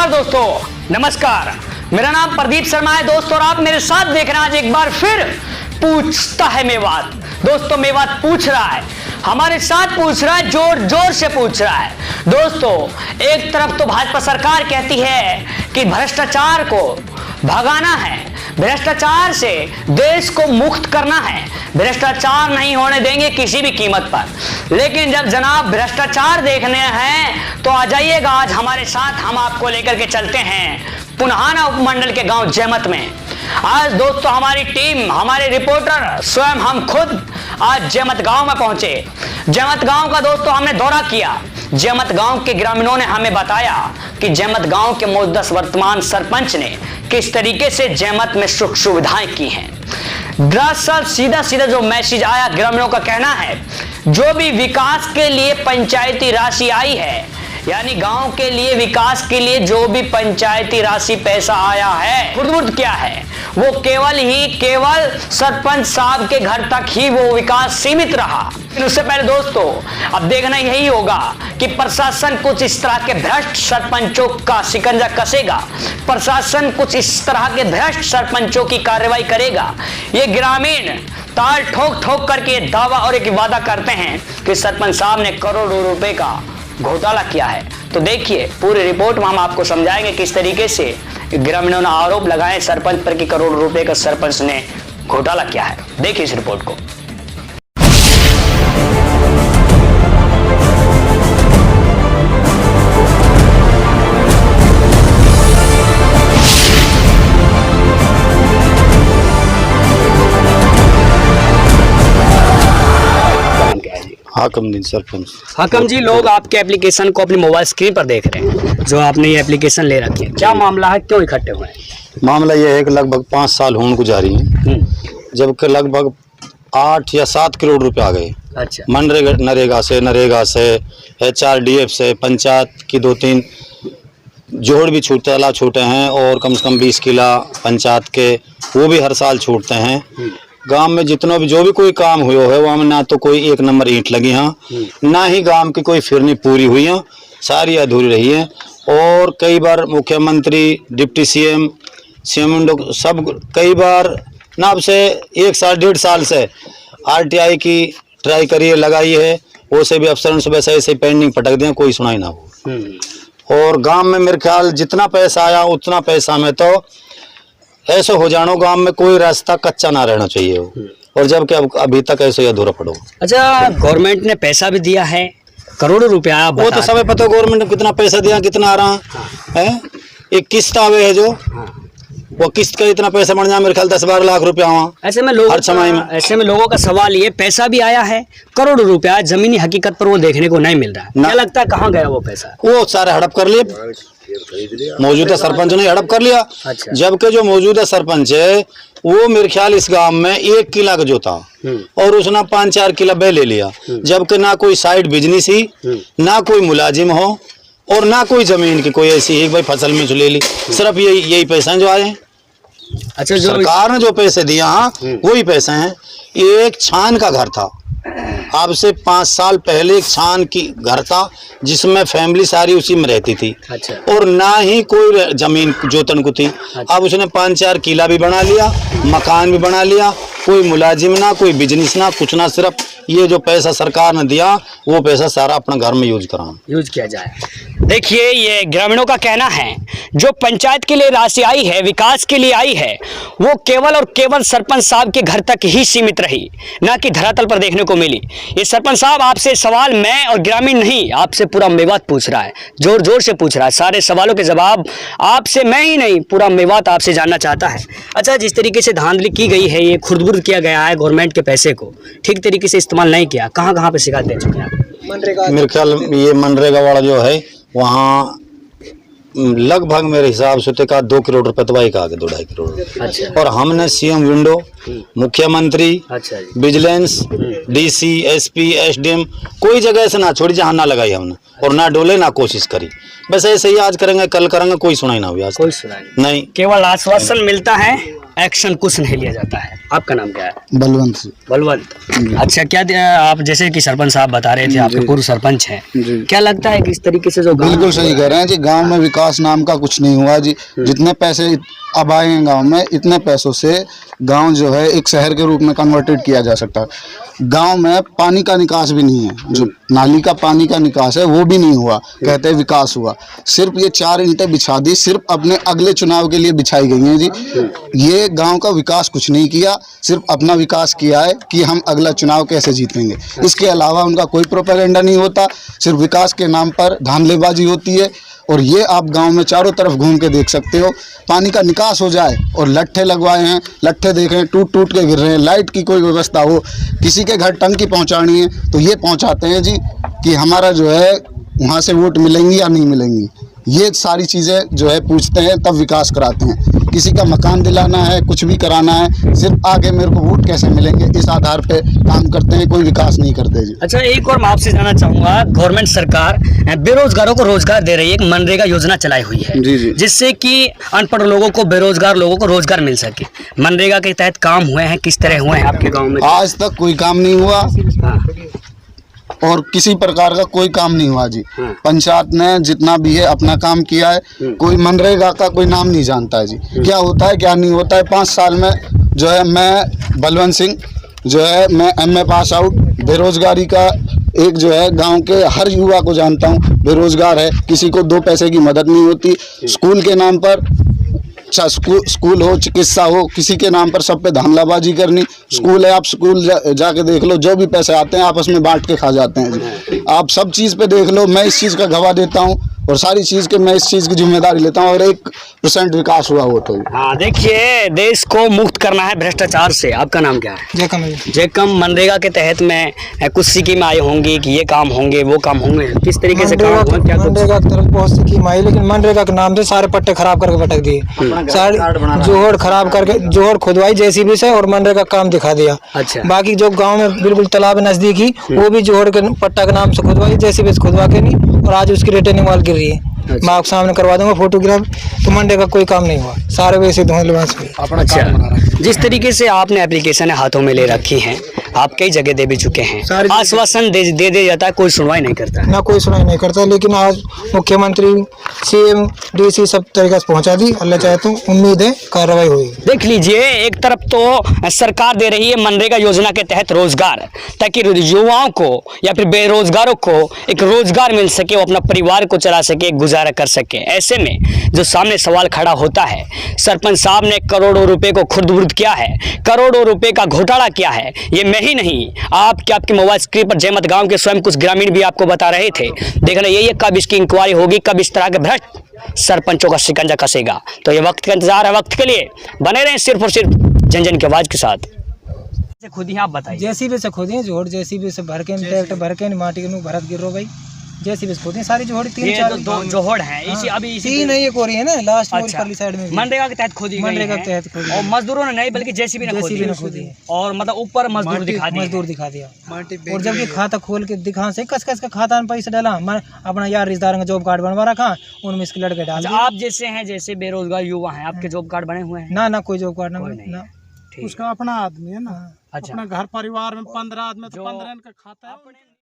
नमस्कार दोस्तों, नमस्कार। मेरा नाम प्रदीप शर्मा है दोस्तों, और आप मेरे साथ देख रहे हैं आज एक बार फिर पूछता है मेवात। दोस्तों मेवात पूछ रहा है, हमारे साथ पूछ रहा है, जोर जोर से पूछ रहा है। दोस्तों एक तरफ तो भाजपा सरकार कहती है कि भ्रष्टाचार को भगाना है, भ्रष्टाचार से देश को मुक्त करना है, भ्रष्टाचार नहीं होने देंगे किसी भी कीमत पर। लेकिन जब जनाब भ्रष्टाचार देखने हैं तो आ जाइएगा आज हमारे साथ, हम आपको लेकर के चलते हैं पुनहाना उपमंडल के गांव जैमत में। आज दोस्तों हमारी टीम, हमारे रिपोर्टर स्वयं हम खुद आज जैमत गांव में पहुंचे। जैमत गांव का दोस्तों हमने दौरा किया। जैमत गांव के ग्रामीणों ने हमें बताया कि जैमत गांव के मौजूदा वर्तमान सरपंच ने किस तरीके से जैमत में सुख सुविधाएं की हैं। दरअसल सीधा सीधा जो मैसेज आया, ग्रामीणों का कहना है जो भी विकास के लिए पंचायती राशि आई है, यानी गांव के लिए विकास के लिए जो भी पंचायती राशि पैसा आया है, खुर्द क्या है, वो केवल सरपंच साहब के घर तक ही वो विकास सीमित रहा। उससे पहले दोस्तों अब देखना यही होगा कि प्रशासन कुछ इस तरह के भ्रष्ट सरपंचों का शिकंजा कसेगा, प्रशासन कुछ इस तरह के भ्रष्ट सरपंचों की कार्रवाई करेगा। ये ग्रामीण ताल ठोक ठोक करके दावा और एक वादा करते हैं कि सरपंच साहब ने करोड़ों रुपए का घोटाला किया है। तो देखिए पूरी रिपोर्ट में हम आपको समझाएंगे किस तरीके से ग्रामीणों ने आरोप लगाए सरपंच पर कि करोड़ों रुपए का सरपंच ने घोटाला किया है। देखिए इस रिपोर्ट को। हाकम दिन सरपंच। हाकम जी, लोग आपके एप्लीकेशन को अपनी मोबाइल स्क्रीन पर देख रहे हैं, जो आपने ये एप्लीकेशन ले रखी है, क्या मामला है, क्यों इकट्ठे हुए हैं? मामला यह है कि लगभग 5 साल होने को जा रही है, जबकि लगभग 8 या 7 करोड़ रुपए आ गए। अच्छा। नरेगा से HRDF से, पंचायत की 2-3 जोड़ भी छूटे हैं, और कम से कम 20 किला पंचायत के वो भी हर साल छूटते हैं। गांव में जितना भी जो भी कोई काम हुआ है वहाँ में ना तो कोई 1 नंबर ईंट लगी है, ना ही गांव की कोई फिरनी पूरी हुई है, सारी अधूरी रही है। और कई बार मुख्यमंत्री, डिप्टी CM सब कई बार ना अब से 1 साल 1.5 साल से RTI की ट्राई करिए, लगाई है, वो से भी अफसरों से वैसे ऐसे पेंडिंग पटक दिया, कोई सुनाई ना हो। और गांव में मेरे ख्याल जितना पैसा आया उतना पैसा में तो ऐसे हो जानो गांव में कोई रास्ता कच्चा ना रहना चाहिए हो, और जबकि अभी तक ऐसे अधूरा पड़ो। अच्छा, गवर्नमेंट ने पैसा भी दिया है, करोड़ों रुपया, वो तो सब पता गवर्नमेंट ने कितना पैसा दिया, कितना आ रहा है। एक किस्त आवे है जो वो किस्त का इतना पैसा बन जाए, मेरे ख्याल 10-12 लाख रुपया हुआ। ऐसे में लोगों का सवाल ये, पैसा भी आया है, करोड़ों रुपया, जमीनी हकीकत पर वो देखने को नहीं मिल रहा है। क्या लगता है कहाँ गया वो पैसा? वो सारे हड़प कर लिए, मौजूदा सरपंच ने हड़प कर लिया। अच्छा। जबकि जो मौजूदा सरपंच है वो मेरे ख्याल इस गांव में 1 किला का जो था और उसने 5-4 किला बे ले लिया, जबकि ना कोई साइड बिजनेस ही, ना कोई मुलाजिम हो, और ना कोई जमीन की कोई ऐसी है भाई फसल में जो ले ली, सिर्फ यही पैसा जो आए। अच्छा, जो सरकार ने जो पैसे दिया वही पैसे हैं। एक छान का घर था, अब से 5 साल पहले एक छान की घर था जिसमें फैमिली सारी उसी में रहती थी। अच्छा। और ना ही कोई जमीन जोतन को थी। अच्छा। अब उसने 5-4 किला भी बना लिया, मकान भी बना लिया, कोई मुलाजिम ना, कोई बिजनेस ना, कुछ ना, सिर्फ ये जो पैसा सरकार ने दिया वो पैसा सारा अपने घर में यूज किया जाए। देखिए ये ग्रामीणों का कहना है, जो पंचायत के लिए राशि आई है, विकास के लिए आई है, वो केवल और केवल सरपंच साहब के घर तक ही सीमित रही, ना कि धरातल पर देखने को मिली। ये सरपंच साहब आपसे सवाल मैं और ग्रामीण नहीं, आपसे पूरा मेवात पूछ रहा है, जोर जोर से पूछ रहा है। सारे सवालों के जवाब आपसे मैं ही नहीं, पूरा मेवात आपसे जानना चाहता है। अच्छा, जिस तरीके से धांधली की गई है, ये खुर्द किया गया है, गवर्नमेंट के पैसे को ठीक तरीके से इस्तेमाल नहीं किया, कहाँ कहाँ पे शिकायत दे चुके हैं? मेरे ख्याल ये मनरेगा वाला जो है वहाँ लगभग मेरे हिसाब से 2 करोड़ रुपए तो का आगे 2-2.5 करोड़। अच्छा। और हमने CM विंडो, मुख्यमंत्री, अच्छा, विजिलेंस, DC, SP, SDM कोई जगह से ना छोड़ी जहाँ ना लगाई हमने, और ना डोले ना कोशिश करी। बस ऐसे ही आज करेंगे कल करेंगे, कोई सुनाई ना हुई, आज कोई सुनाई नहीं, केवल आश्वासन मिलता है एक्शन कुछ नहीं लिया जाता है। आपका नाम क्या है? बलवंत से। बलवंत। अच्छा, क्या आप जैसे कि सरपंच साहब बता रहे थे, आपके पूर्व सरपंच हैं, क्या लगता है कि इस तरीके से जो बिल्कुल सही कह रहे हैं जी, गांव में विकास नाम का कुछ नहीं हुआ जी। जितने पैसे अब आए हैं गांव में, इतने पैसों से गांव जो है एक शहर के रूप में कन्वर्टेड किया जा सकता है। गांव में पानी का निकास भी नहीं है, जो नाली का पानी का निकास है वो भी नहीं हुआ। कहते हैं विकास हुआ, सिर्फ ये 4 ईंटें बिछा दी, सिर्फ अपने अगले चुनाव के लिए बिछाई गई हैं जी। ये गांव का विकास कुछ नहीं किया, सिर्फ अपना विकास किया है कि हम अगला चुनाव कैसे जीतेंगे। इसके अलावा उनका कोई प्रोपेगेंडा नहीं होता, सिर्फ विकास के नाम पर धांधलेबाजी होती है। और ये आप गांव में चारों तरफ घूम के देख सकते हो, पानी का निकास हो जाए और लट्ठे लगवाए हैं, लट्ठे देखें टूट टूट के गिर रहे हैं। लाइट की कोई व्यवस्था हो, किसी के घर टंकी पहुंचानी है तो ये पहुंचाते हैं जी कि हमारा जो है वहाँ से वोट मिलेंगी या नहीं मिलेंगी। ये सारी चीज़ें जो है पूछते हैं, तब विकास कराते हैं। किसी का मकान दिलाना है, कुछ भी कराना है, सिर्फ आगे मेरे को वोट कैसे मिलेंगे इस आधार पे काम करते हैं, कोई विकास नहीं करते जी। अच्छा, एक और मैं आपसे जानना चाहूँगा, गवर्नमेंट सरकार बेरोजगारों को रोजगार दे रही है, एक मनरेगा योजना चलाई हुई है जी जी। जिससे कि अनपढ़ लोगों को, बेरोजगार लोगों को रोजगार मिल सके। मनरेगा के तहत काम हुए हैं, किस तरह हुए हैं आपके गाँव में? आज तक कोई काम नहीं हुआ और किसी प्रकार का कोई काम नहीं हुआ जी। पंचायत ने जितना भी है अपना काम किया है, कोई मनरेगा का कोई नाम नहीं जानता है जी। क्या होता है क्या नहीं होता है। 5 साल में जो है मैं बलवंत सिंह जो है मैं MA पास आउट, बेरोजगारी का एक जो है गांव के हर युवा को जानता हूं, बेरोजगार है, किसी को 2 पैसे की मदद नहीं होती। स्कूल के नाम पर, स्कूल हो, चिकित्सा हो, किसी के नाम पर सब पे धांधलाबाजी करनी। स्कूल है, आप स्कूल जाके देख लो, जो भी पैसे आते हैं आपस में बांट के खा जाते हैं जी। आप सब चीज़ पे देख लो, मैं इस चीज़ का गवाह देता हूँ और सारी चीज़ के मैं इस चीज़ की जिम्मेदारी लेता हूँ। और 1% विकास हुआ हो तो हाँ, देखिए, देश को मुक्त करना है भ्रष्टाचार से। आपका नाम क्या है? जयकम। जयकम। मनरेगा के तहत में कुछ स्कीम आई होंगी कि ये काम होंगे, वो काम होंगे, किस तरीके से काम होगा? क्या मनरेगा की तरफ बहुत स्कीम आई, लेकिन मनरेगा के नाम से सारे पट्टे खराब करके भटक दिए। सारे जोहड़ खराब करके, जोहड़ खुदवाई JCB से और मनरेगा काम दिखा दिया। अच्छा। बाकी जो गांव में बिल्कुल तालाब नजदीकी, वो भी जोहड़ के पट्टा के नाम से खुदवाई, JCB से खुदवा के नहीं, और आज उसकी रिटर्निंग वाल गिर रही है। मैं आपके सामने करवा दूंगा फोटोग्राफ। तो मनरेगा कोई काम नहीं हुआ, सारे वैसे धुंधलबाज हुए। अच्छा, जिस तरीके से आपने एप्लीकेशन हाथों में ले रखी हैं, आप कई जगह दे भी चुके हैं, आश्वासन दे जाता है, कोई सुनवाई नहीं करता है। ना कोई सुनाई नहीं करता, लेकिन आज मुख्यमंत्री, CM, DC सब तरीके से पहुंचा दी। अल्लाह चाहे तो उम्मीद है कार्रवाई होगी। देख लीजिए, एक तरफ तो सरकार दे रही है मनरेगा योजना के तहत रोजगार, ताकि युवाओं को या फिर बेरोजगारों को एक रोजगार मिल सके, वो अपना परिवार को चला सके, गुजारा कर सके। ऐसे में जो सामने सवाल खड़ा होता है, सरपंच साहब ने करोड़ों रुपए को खुर्द-बुर्द किया है, करोड़ों रुपए का घोटाला किया है। ये मैं ही नहीं, आपके मोबाइल स्क्रीन पर जयमत गांव के स्वयं कुछ ग्रामीण भी आपको बता रहे थे। देखना ये कब इसकी इंक्वायरी होगी, कब इस तरह के भ्रष्ट सरपंचों का शिकंजा कसेगा। तो ये वक्त का इंतजार है, वक्त के लिए बने रहें सिर्फ और सिर्फ जन जन की आवाज के साथ। खुद ही आप बताइए। JCB से खुद ही जोड़, JCB से भर के ट्रैक्टर भर के माटी के मुंह भरत गिर रो भाई। JCB से खुद ही सारी जोड़ 3-4 जोहड़ है। इसी अभी तीन नहीं, एक हो रही है ना लास्ट में परली साइड में। मनरेगा के तहत खोदी, मनरेगा के तहत खोदी, और मजदूरों ने नहीं बल्कि JCB ने खोदी, और मतलब ऊपर मजदूर दिखा दिया। और जबकि खाता खोल के दिखा से कस का खाता में पैसा डाला, अपना यार रिश्तेदारों का जॉब कार्ड बनवा रखा, उनमें इसके लड़के डाल। आप जैसे हैं, जैसे बेरोजगार युवा हैं, आपके जॉब कार्ड बने हुए हैं? ना कोई जॉब कार्ड ना। उसका अपना आदमी है ना। अच्छा। अपना घर परिवार में 15 आदमी तो 15 का खाता है।